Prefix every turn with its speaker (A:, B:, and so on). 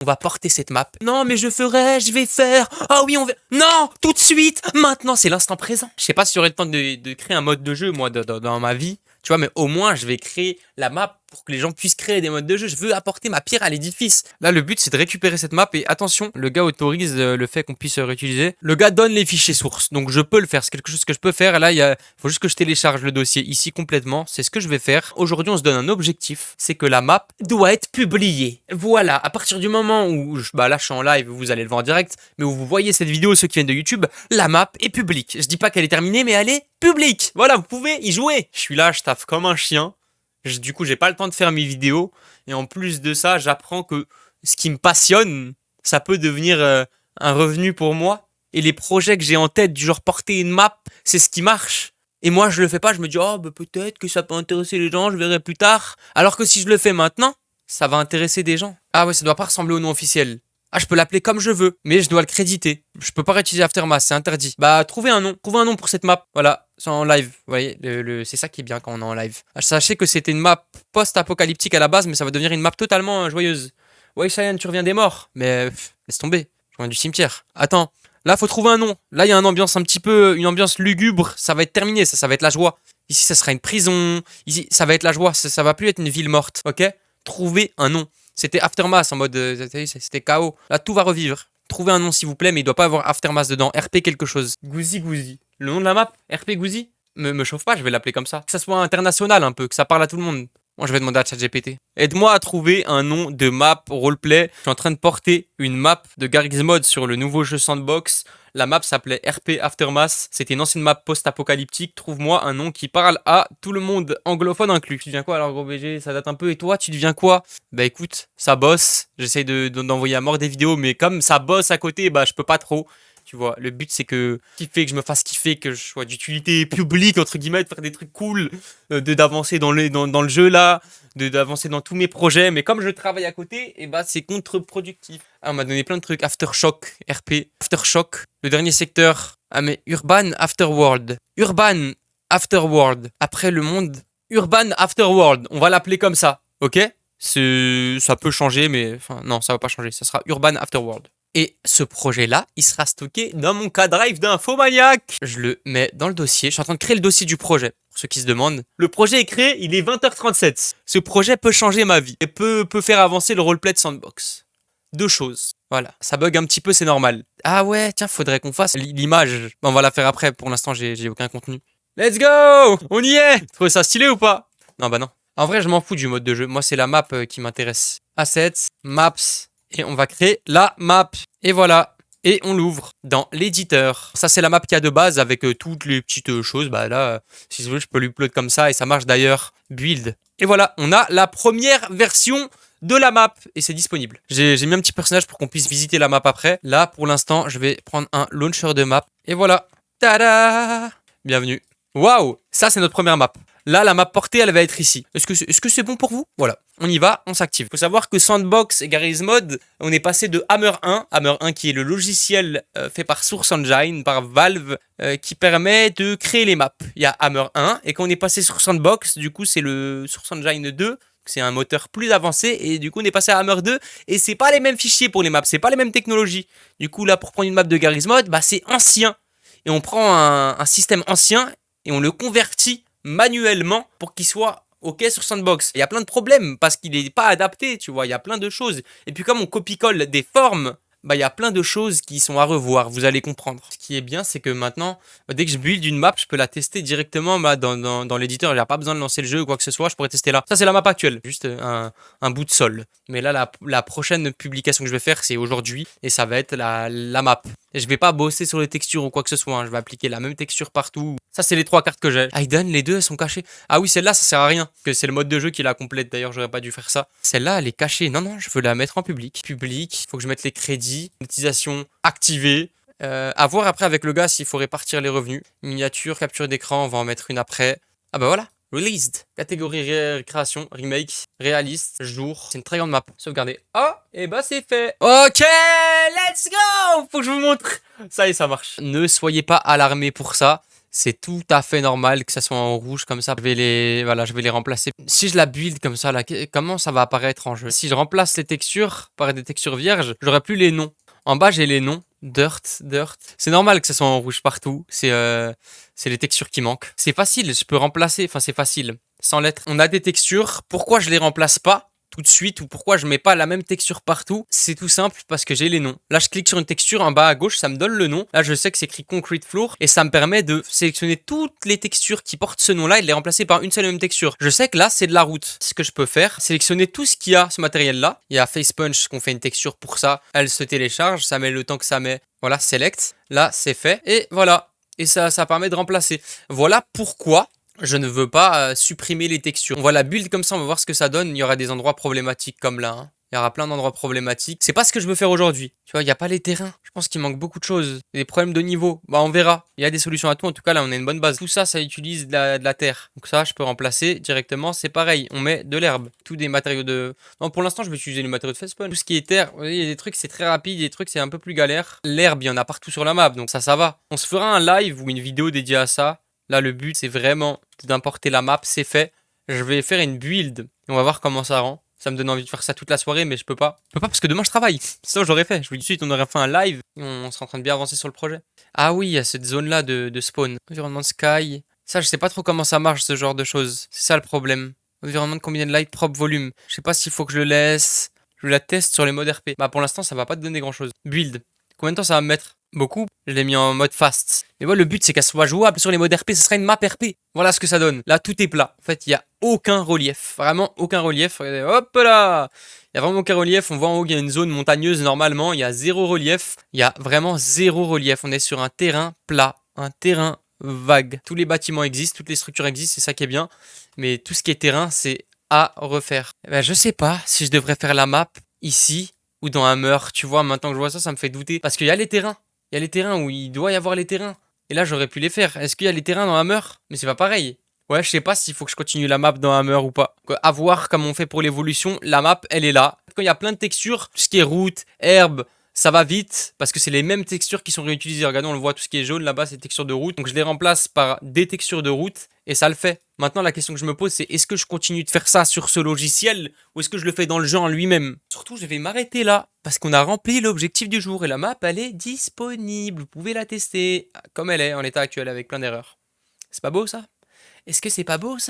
A: On va porter cette map. Non, mais je vais faire. Ah oui, on va. Non, tout de suite, maintenant, c'est l'instant présent. Je sais pas si j'aurai le temps de créer un mode de jeu, moi, dans ma vie. Tu vois, mais au moins, je vais créer la map pour que les gens puissent créer des modes de jeu. Je veux apporter ma pierre à l'édifice. Là, le but, c'est de récupérer cette map. Et attention, le gars autorise le fait qu'on puisse réutiliser. Le gars donne les fichiers sources. Donc, je peux le faire. C'est quelque chose que je peux faire. Et là, il faut juste que je télécharge le dossier ici complètement. C'est ce que je vais faire. Aujourd'hui, on se donne un objectif. C'est que la map doit être publiée. Voilà. À partir du moment où, là, je suis en live, vous allez le voir en direct. Mais où vous voyez cette vidéo, ceux qui viennent de YouTube, la map est publique. Je dis pas qu'elle est terminée, mais elle est publique. Voilà, vous pouvez y jouer. Je suis là, je taffe comme un chien. Du coup, j'ai pas le temps de faire mes vidéos. Et en plus de ça, j'apprends que ce qui me passionne, ça peut devenir un revenu pour moi. Et les projets que j'ai en tête, du genre porter une map, c'est ce qui marche. Et moi, je le fais pas, je me dis, oh, bah, peut-être que ça peut intéresser les gens, je verrai plus tard. Alors que si je le fais maintenant, ça va intéresser des gens. Ah ouais, ça doit pas ressembler au nom officiel. Ah, je peux l'appeler comme je veux, mais je dois le créditer. Je peux pas réutiliser Aftermath, c'est interdit. Bah, trouvez un nom pour cette map. Voilà, c'est en live. Vous voyez, c'est ça qui est bien quand on est en live. Sachez que c'était une map post-apocalyptique à la base, mais ça va devenir une map totalement joyeuse. Ouais, Cheyenne, tu reviens des morts. Mais laisse tomber, je reviens du cimetière. Attends, là, faut trouver un nom. Là, il y a une ambiance une ambiance lugubre. Ça va être terminé, ça va être la joie. Ici, ça sera une prison. Ici, ça va être la joie. Ça va plus être une ville morte, ok? Trouvez un nom. C'était Aftermath en mode, c'était chaos. Là, tout va revivre. Trouvez un nom s'il vous plaît, mais il doit pas avoir Aftermath dedans. RP quelque chose. Gouzi Gouzi. Le nom de la map, RP Gouzi. Me chauffe pas, je vais l'appeler comme ça. Que ça soit international un peu, que ça parle à tout le monde. Moi, je vais demander à ChatGPT. Aide-moi à trouver un nom de map roleplay. Je suis en train de porter une map de Garry's Mod sur le nouveau jeu Sandbox. La map s'appelait RP Aftermath. C'était une ancienne map post-apocalyptique. Trouve-moi un nom qui parle à tout le monde, anglophone inclus. Tu deviens quoi alors, gros BG? Ça date un peu. Et toi, tu deviens quoi? Bah écoute, ça bosse. J'essaye d'envoyer à mort des vidéos, mais comme ça bosse à côté, bah je peux pas trop. Tu vois, le but c'est que je me fasse kiffer, que je sois d'utilité publique, entre guillemets, de faire des trucs cool, d'avancer dans le jeu là, d'avancer dans tous mes projets. Mais comme je travaille à côté, et bah c'est contre-productif. Ah, on m'a donné plein de trucs. Aftershock, RP, Aftershock, le dernier secteur. Ah mais Urban Afterworld. Urban Afterworld. Après le monde. Urban Afterworld. On va l'appeler comme ça, ok? Ça peut changer, mais enfin non, ça va pas changer. Ça sera Urban Afterworld. Et ce projet-là, il sera stocké dans mon K-Drive d'Infomaniac. Je le mets dans le dossier. Je suis en train de créer le dossier du projet. Pour ceux qui se demandent. Le projet est créé, il est 20h37. Ce projet peut changer ma vie. Et peut faire avancer le roleplay de Sandbox. Deux choses. Voilà. Ça bug un petit peu, c'est normal. Ah ouais, tiens, faudrait qu'on fasse l'image. On va la faire après. Pour l'instant, j'ai aucun contenu. Let's go! On y est! Trouvez ça stylé ou pas? Non, bah non. En vrai, je m'en fous du mode de jeu. Moi, c'est la map qui m'intéresse. Assets, maps. Et on va créer la map. Et voilà. Et on l'ouvre dans l'éditeur. Ça, c'est la map qu'il y a de base avec toutes les petites choses. Bah là, si je veux, je peux l'upload comme ça. Et ça marche d'ailleurs. Build. Et voilà, on a la première version de la map. Et c'est disponible. J'ai mis un petit personnage pour qu'on puisse visiter la map après. Là, pour l'instant, je vais prendre un launcher de map. Et voilà. Tada! Bienvenue. Waouh! Ça, c'est notre première map. Là, la map portée, elle va être ici. Est-ce que c'est bon pour vous? Voilà. On y va, on s'active. Faut savoir que Sandbox et Garry's Mod, on est passé de Hammer 1. Hammer 1 qui est le logiciel fait par Source Engine, par Valve, qui permet de créer les maps. Il y a Hammer 1 et quand on est passé sur Sandbox, du coup, c'est le Source Engine 2. C'est un moteur plus avancé et du coup, on est passé à Hammer 2 et c'est pas les mêmes fichiers pour les maps, c'est pas les mêmes technologies. Du coup, là, pour prendre une map de Garry's Mod, bah, c'est ancien. Et on prend un système ancien et on le convertit manuellement pour qu'il soit ok sur Sandbox. Il y a plein de problèmes parce qu'il n'est pas adapté, tu vois, il y a plein de choses. Et puis comme on copie-colle des formes, bah il y a plein de choses qui sont à revoir, vous allez comprendre. Ce qui est bien, c'est que maintenant, dès que je build une map, je peux la tester directement dans l'éditeur. J'ai pas besoin de lancer le jeu ou quoi que ce soit, je pourrais tester là. Ça, c'est la map actuelle, juste un bout de sol. Mais là, la prochaine publication que je vais faire, c'est aujourd'hui, et ça va être la map. Et je vais pas bosser sur les textures ou quoi que ce soit, hein. Je vais appliquer la même texture partout. Ça, c'est les 3 cartes que j'ai. Aiden, les 2, elles sont cachées. Ah oui, celle-là, ça sert à rien. Que c'est le mode de jeu qui la complète. D'ailleurs, j'aurais pas dû faire ça. Celle-là, elle est cachée. Non, je veux la mettre en public. Public, faut que je mette les crédits. Monétisation activée. À voir après avec le gars s'il faut répartir les revenus. Miniature, capture d'écran, on va en mettre une après. Ah bah voilà. Released. Catégorie création, remake, réaliste, jour. C'est une très grande map. Sauvegarder. Oh, et bah c'est fait. Ok, let's go. Faut que je vous montre. Ça y est, ça marche. Ne soyez pas alarmés pour ça. C'est tout à fait normal que ça soit en rouge comme ça. Voilà, je vais les remplacer. Si je la build comme ça, là, comment ça va apparaître en jeu? Si je remplace les textures par des textures vierges, j'aurai plus les noms. En bas, j'ai les noms. Dirt. C'est normal que ça soit en rouge partout. C'est les textures qui manquent. C'est facile, je peux remplacer. Enfin, c'est facile. Sans lettres. On a des textures. Pourquoi je les remplace pas tout de suite ou pourquoi je mets pas la même texture partout? C'est tout simple parce que j'ai les noms. Là, je clique sur une texture en bas à gauche, ça me donne le nom. Là, je sais que c'est écrit Concrete Floor et ça me permet de sélectionner toutes les textures qui portent ce nom-là et de les remplacer par une seule et même texture. Je sais que là, c'est de la route. Ce que je peux faire, sélectionner tout ce qu'il y a, ce matériel-là. Il y a Face Punch qu'on fait une texture pour ça. Elle se télécharge, ça met le temps que ça met. Voilà, Select. Là, c'est fait. Et voilà. Et ça permet de remplacer. Voilà pourquoi je ne veux pas supprimer les textures. On voit la build comme ça, on va voir ce que ça donne. Il y aura des endroits problématiques comme là. Hein. Il y aura plein d'endroits problématiques. C'est pas ce que je veux faire aujourd'hui. Tu vois, il n'y a pas les terrains. Je pense qu'il manque beaucoup de choses. Des problèmes de niveau. Bah, on verra. Il y a des solutions à tout. En tout cas, là, on a une bonne base. Tout ça, ça utilise de la terre. Donc ça, je peux remplacer directement. C'est pareil. On met de l'herbe. Tous des matériaux de... Non, pour l'instant, je vais utiliser les matériaux de Facepunch. Tout ce qui est terre, il y a des trucs, c'est très rapide. Il y a des trucs, c'est un peu plus galère. L'herbe, il y en a partout sur la map. Donc ça va. On se fera un live ou une vidéo dédiée à ça. Là, le but, c'est vraiment d'importer la map, c'est fait. Je vais faire une build. On va voir comment ça rend. Ça me donne envie de faire ça toute la soirée, mais je peux pas. Je peux pas parce que demain, je travaille. Ça, j'aurais fait. Je vous dis tout de suite, on aurait fait un live. On serait en train de bien avancer sur le projet. Ah oui, il y a cette zone-là de spawn. Environnement sky. Ça, je sais pas trop comment ça marche, ce genre de choses. C'est ça le problème. Environnement de combien de light, propre, volume. Je sais pas s'il faut que je le laisse. Je la teste sur les modes RP. Bah, pour l'instant, ça va pas te donner grand-chose. Build. Combien de temps ça va me mettre? Beaucoup. Je l'ai mis en mode fast. Mais voilà, le but c'est qu'elle soit jouable sur les modes RP. Ce sera une map RP. Voilà ce que ça donne. Là, tout est plat. En fait, il n'y a aucun relief. Vraiment aucun relief. Regardez, hop là. Il n'y a vraiment aucun relief. On voit en haut qu'il y a une zone montagneuse normalement. Il y a zéro relief. Il y a vraiment zéro relief. On est sur un terrain plat. Un terrain vague. Tous les bâtiments existent. Toutes les structures existent. C'est ça qui est bien. Mais tout ce qui est terrain, c'est à refaire. Ben, je sais pas si je devrais faire la map ici ou dans Hammer. Tu vois, maintenant que je vois ça, ça me fait douter. Parce qu'il y a les terrains. Il y a les terrains où il doit y avoir les terrains. Et là, j'aurais pu les faire. Est-ce qu'il y a les terrains dans Hammer? Mais c'est pas pareil. Ouais, je sais pas s'il faut que je continue la map dans Hammer ou pas. À voir comme on fait pour l'évolution. La map, elle est là. Quand il y a plein de textures, tout ce qui est route, herbe, ça va vite. Parce que c'est les mêmes textures qui sont réutilisées. Regardez, on le voit, tout ce qui est jaune là-bas, c'est textures de route. Donc je les remplace par des textures de route. Et ça le fait. Maintenant, la question que je me pose, c'est est-ce que je continue de faire ça sur ce logiciel ou est-ce que je le fais dans le jeu en lui-même? Surtout, je vais m'arrêter là parce qu'on a rempli l'objectif du jour et la map, elle est disponible. Vous pouvez la tester comme elle est en l'état actuel avec plein d'erreurs. C'est pas beau ça? Est-ce que c'est pas beau ça?